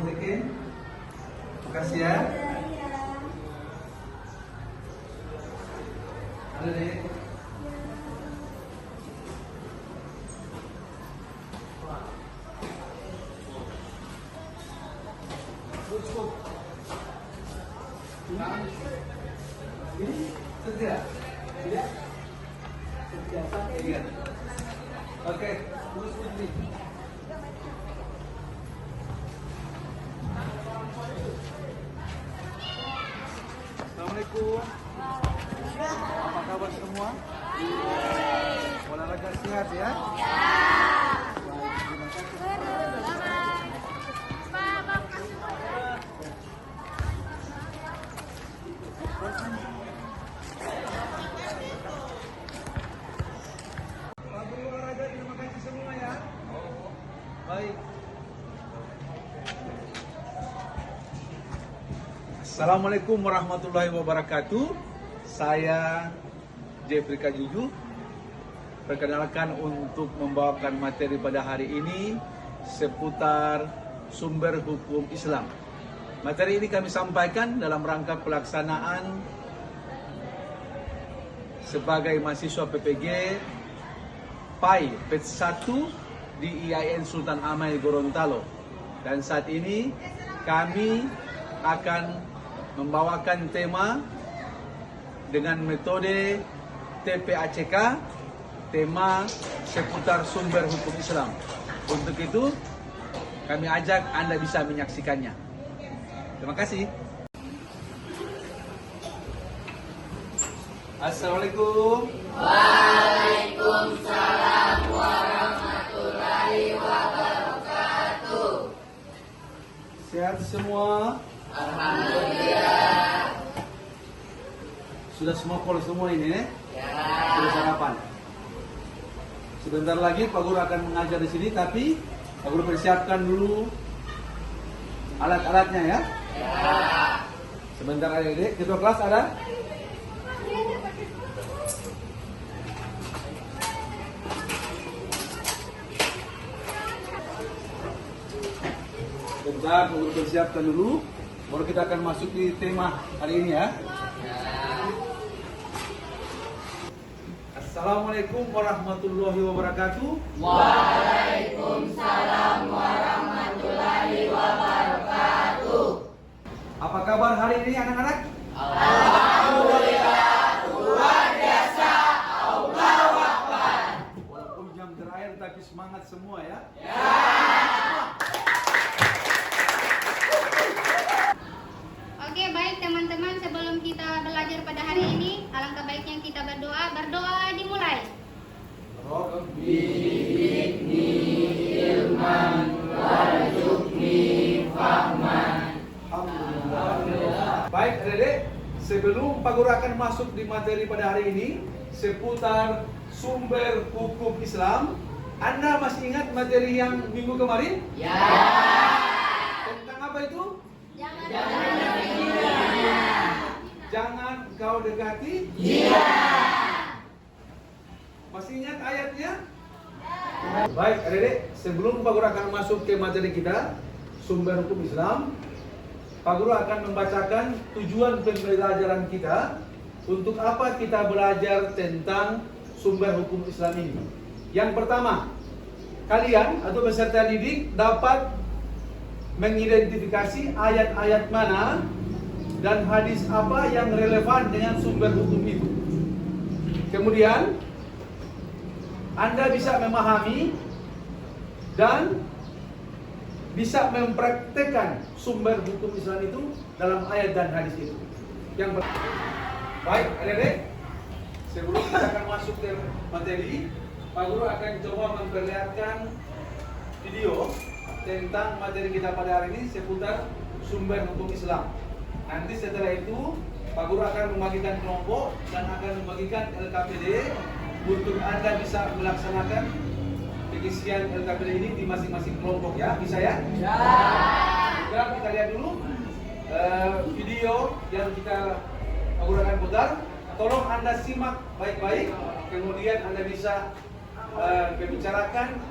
praktekin. Makasih ya. Ada deh. Cukup. Ini setia. Tidak. Setia sampai ingat. Oke, terus ini. Assalamualaikum. Apa kabar semua? Olahraga sehat ya? Terima kasih semua ya. Baik. Assalamualaikum warahmatullahi wabarakatuh. Saya Jeffrey Kajuju. Perkenalkan untuk membawakan materi pada hari ini seputar sumber hukum Islam. Materi ini kami sampaikan dalam rangka pelaksanaan sebagai mahasiswa PPG PAI Batch 1 di IAIN Sultan Amir Gorontalo. Dan saat ini kami akan membawakan tema dengan metode TPACK, tema seputar sumber hukum Islam. Untuk itu, kami ajak Anda bisa menyaksikannya. Terima kasih. Assalamualaikum. Waalaikumsalam warahmatullahi wabarakatuh. Sehat semua? Alhamdulillah. Sudah semua call semua ini ya? Ya. Sudah sarapan. Sebentar lagi Pak Guru akan mengajar di sini, tapi Pak Guru persiapkan dulu alat-alatnya ya. Ya. Sebentar adik-adik, ketua kelas ada? Sebentar, Pak Guru persiapkan dulu, baru kita akan masuk di tema hari ini ya. Assalamualaikum warahmatullahi wabarakatuh. Waalaikumsalam warahmatullahi wabarakatuh. Apa kabar hari ini anak-anak? Alhamdulillah, luar biasa. Allahu Akbar. Walaupun jam terakhir tapi semangat semua ya. Oke, baik teman-teman, sebelum kita belajar pada hari ini, alangkah baiknya kita berdoa. Berdoa dimulai. Rabbi Alhamdulillah. Baik adik-adik, sebelum Pak Guru akan masuk di materi pada hari ini seputar sumber hukum Islam, Anda masih ingat materi yang minggu kemarin? Ya. Tentang apa itu? Jangan Jangan kau dekati. Iya. Masih ingat ayatnya? Baik adik-adik, sebelum Pak Guru akan masuk ke materi kita sumber hukum Islam, Pak Guru akan membacakan tujuan pembelajaran kita. Untuk apa kita belajar tentang sumber hukum Islam ini? Yang pertama, kalian atau peserta didik dapat mengidentifikasi ayat-ayat mana dan hadis apa yang relevan dengan sumber hukum itu. Kemudian Anda bisa memahami dan bisa mempraktekkan sumber hukum Islam itu dalam ayat dan hadis itu. Yang baik, adik-adik, sebelum kita akan masuk ke materi, Pak Guru akan coba memperlihatkan video tentang materi kita pada hari ini seputar sumber hukum Islam. Nanti setelah itu Pak Guru akan membagikan kelompok dan akan membagikan LKPD untuk Anda bisa melaksanakan pengisian LKPD ini di masing-masing kelompok ya, bisa ya? Ya. Juga kita lihat dulu video yang kita Pak Guru akan putar. Tolong Anda simak baik-baik, kemudian Anda bisa membicarakan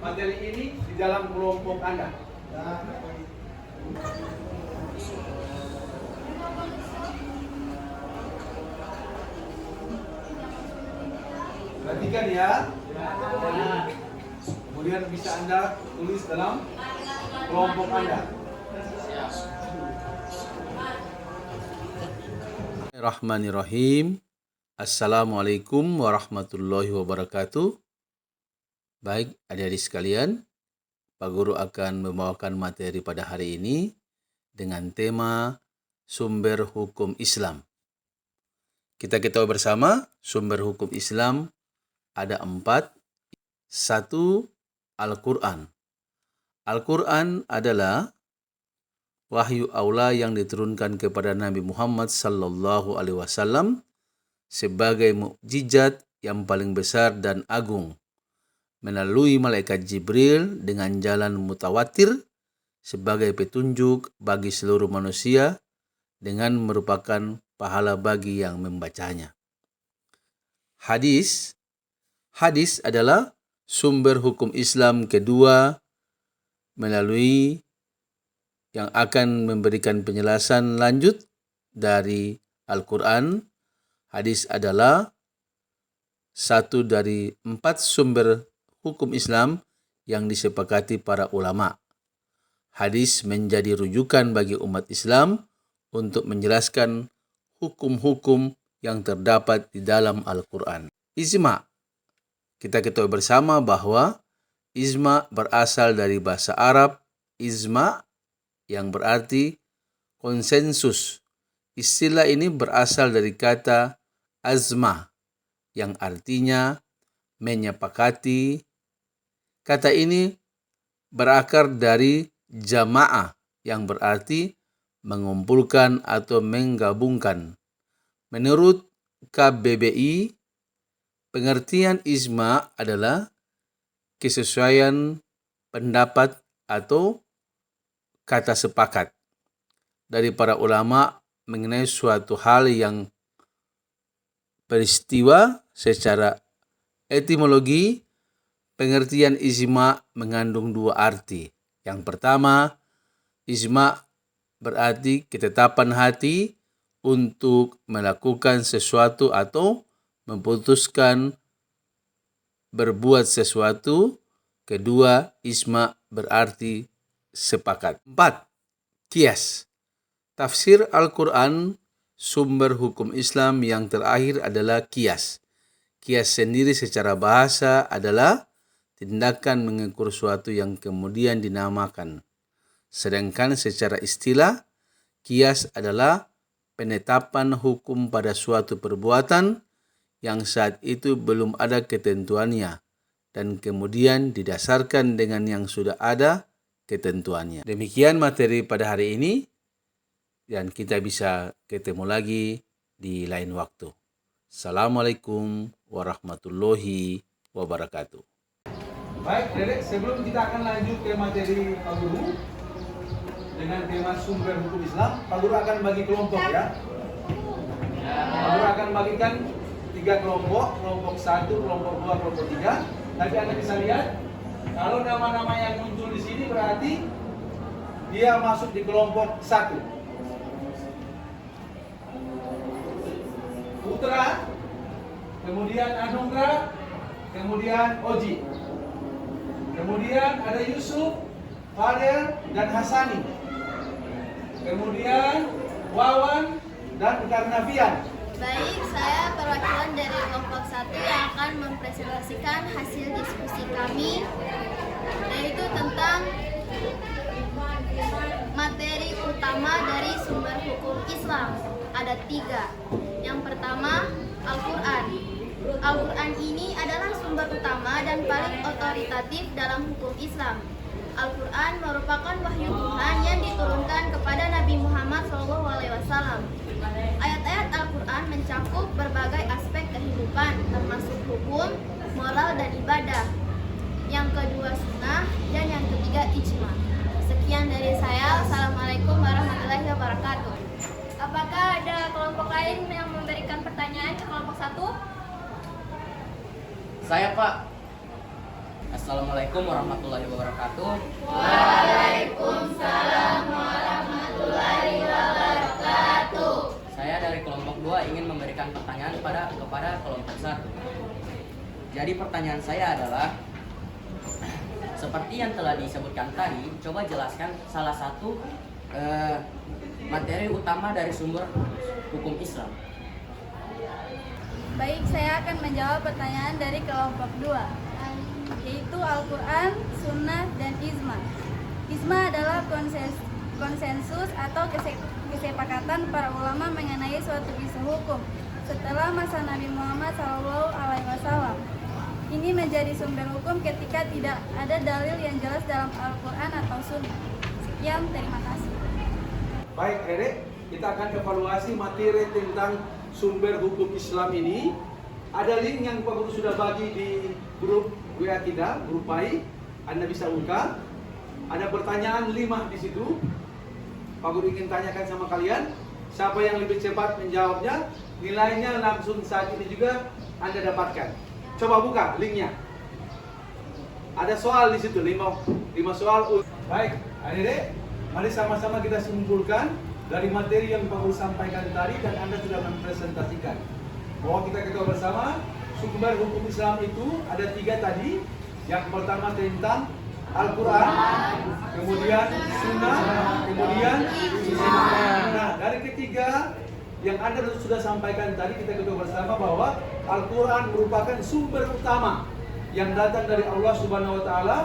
materi ini di dalam kelompok Anda. Perhatikan ya. Kemudian bisa Anda tulis dalam kelompok Anda. Bismillahirrahmanirrahim. Assalamualaikum warahmatullahi wabarakatuh. Baik, adik-adik sekalian, Pak Guru akan membawakan materi pada hari ini dengan tema sumber hukum Islam. Kita ketahui bersama sumber hukum Islam ada 4. 1. Al-Quran. Al-Quran adalah wahyu Allah yang diturunkan kepada Nabi Muhammad sallallahu alaihi wasallam sebagai mukjizat yang paling besar dan agung melalui malaikat Jibril dengan jalan mutawatir sebagai petunjuk bagi seluruh manusia dengan merupakan pahala bagi yang membacanya. Hadis adalah sumber hukum Islam kedua melalui yang akan memberikan penjelasan lanjut dari Al-Quran. Hadis adalah satu dari 4 sumber hukum Islam yang disepakati para ulama. Hadis menjadi rujukan bagi umat Islam untuk menjelaskan hukum-hukum yang terdapat di dalam Al-Quran. Ijma. Kita ketahui bersama bahwa ijma berasal dari bahasa Arab ijma yang berarti konsensus. Istilah ini berasal dari kata azma yang artinya menyepakati. Kata ini berakar dari jamaah yang berarti mengumpulkan atau menggabungkan. Menurut KBBI, pengertian ijma adalah kesesuaian pendapat atau kata sepakat dari para ulama mengenai suatu hal yang peristiwa. Secara etimologi, pengertian ijma mengandung 2 arti. Yang pertama, ijma berarti ketetapan hati untuk melakukan sesuatu atau memutuskan berbuat sesuatu. Kedua, ijma berarti sepakat. 4. Qiyas. Tafsir Al-Quran, sumber hukum Islam yang terakhir adalah qiyas. Qiyas sendiri secara bahasa adalah tindakan mengukur suatu yang kemudian dinamakan. Sedangkan secara istilah, qiyas adalah penetapan hukum pada suatu perbuatan yang saat itu belum ada ketentuannya dan kemudian didasarkan dengan yang sudah ada ketentuannya. Demikian materi pada hari ini dan kita bisa ketemu lagi di lain waktu. Assalamualaikum warahmatullahi wabarakatuh. Baik, Dedek, sebelum kita akan lanjut ke materi Pak Guru dengan tema sumber hukum Islam, Pak Guru akan bagi kelompok ya. Pak Guru akan bagikan 3 kelompok, kelompok 1, kelompok 2, kelompok 3. Tapi Anda bisa lihat, kalau nama-nama yang muncul di sini berarti dia masuk di kelompok 1. Putra, kemudian Anugrah, kemudian Oji. Kemudian ada Yusuf, Fadel, dan Hasani. Kemudian Wawan dan Karnavian. Baik, saya perwakilan dari kelompok 1 yang akan mempresentasikan hasil diskusi kami, yaitu tentang materi utama dari sumber hukum Islam. Ada 3. Yang pertama, Al-Quran. Al-Quran ini adalah sumber utama dan paling otoritatif dalam hukum Islam. Al-Quran merupakan wahyu Tuhan yang diturunkan kepada Nabi Muhammad SAW. Ayat-ayat Al-Quran mencakup berbagai aspek kehidupan, termasuk hukum, moral, dan ibadah. Yang kedua sunnah, dan yang ketiga ijma. Sekian dari saya. Assalamualaikum warahmatullahi wabarakatuh. Apakah ada kelompok lain yang memberikan pertanyaan ke kelompok 1? Saya, Pak. Assalamualaikum warahmatullahi wabarakatuh. Waalaikumsalam warahmatullahi wabarakatuh. Saya dari kelompok 2 ingin memberikan pertanyaan kepada kelompok 1. Jadi pertanyaan saya adalah, seperti yang telah disebutkan tadi, coba jelaskan salah satu materi utama dari sumber hukum Islam. Baik, saya akan menjawab pertanyaan dari kelompok 2, yaitu Al-Quran, Sunnah, dan Ijma. Ijma adalah konsensus atau kesepakatan para ulama mengenai suatu isu hukum setelah masa Nabi Muhammad SAW. Ini menjadi sumber hukum ketika tidak ada dalil yang jelas dalam Al-Quran atau Sunnah. Sekian, terima kasih. Baik, Ere, kita akan evaluasi materi tentang sumber hukum Islam ini. Ada link yang Pak Guru sudah bagi di grup WA kita, grup PAI. Anda bisa buka. Ada pertanyaan 5 di situ. Pak Guru ingin tanyakan sama kalian, siapa yang lebih cepat menjawabnya, nilainya langsung saat ini juga Anda dapatkan. Coba buka linknya. Ada soal di situ, 5 soal. Baik, adik-adik, mari sama-sama kita simpulkan dari materi yang Pak Guru sampaikan tadi dan Anda sudah mempresentasikan. Bahwa kita ketahui bersama, sumber hukum Islam itu ada 3 tadi. Yang pertama tentang Al-Quran, kemudian Sunnah, kemudian Ijma. Nah, dari ketiga yang Anda sudah sampaikan tadi, kita ketahui bersama bahwa Al-Quran merupakan sumber utama yang datang dari Allah Subhanahu wa Ta'ala,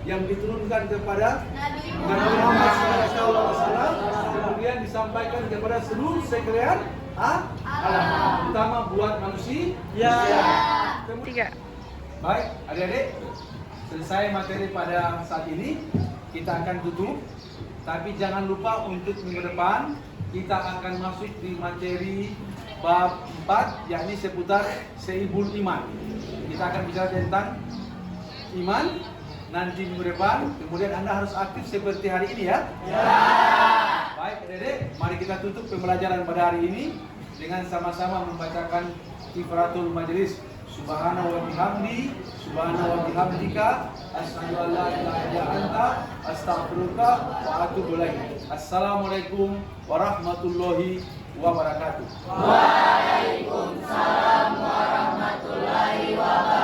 yang diturunkan kepada Nabi Muhammad SAW, kemudian disampaikan kepada seluruh sekalian alam, terutama buat manusia. Baik, adik-adik, selesai materi pada saat ini, kita akan tutup. Tapi jangan lupa untuk minggu depan kita akan masuk di materi bab 4, yakni seputar Seibul Iman. Kita akan bicara tentang iman nanti minggu depan. Kemudian Anda harus aktif seperti hari ini ya. Baik, adik-adik, mari kita tutup pembelajaran pada hari ini dengan sama-sama membacakan kifaratul majelis. Subhanahu wa bihamdi, subhanahu wa bihamdika, asyhadu an la ilaha illa anta, astaghfiruka wa atubu ilaik. Assalamualaikum warahmatullahi wabarakatuh. Waalaikumsalam warahmatullahi wabarakatuh.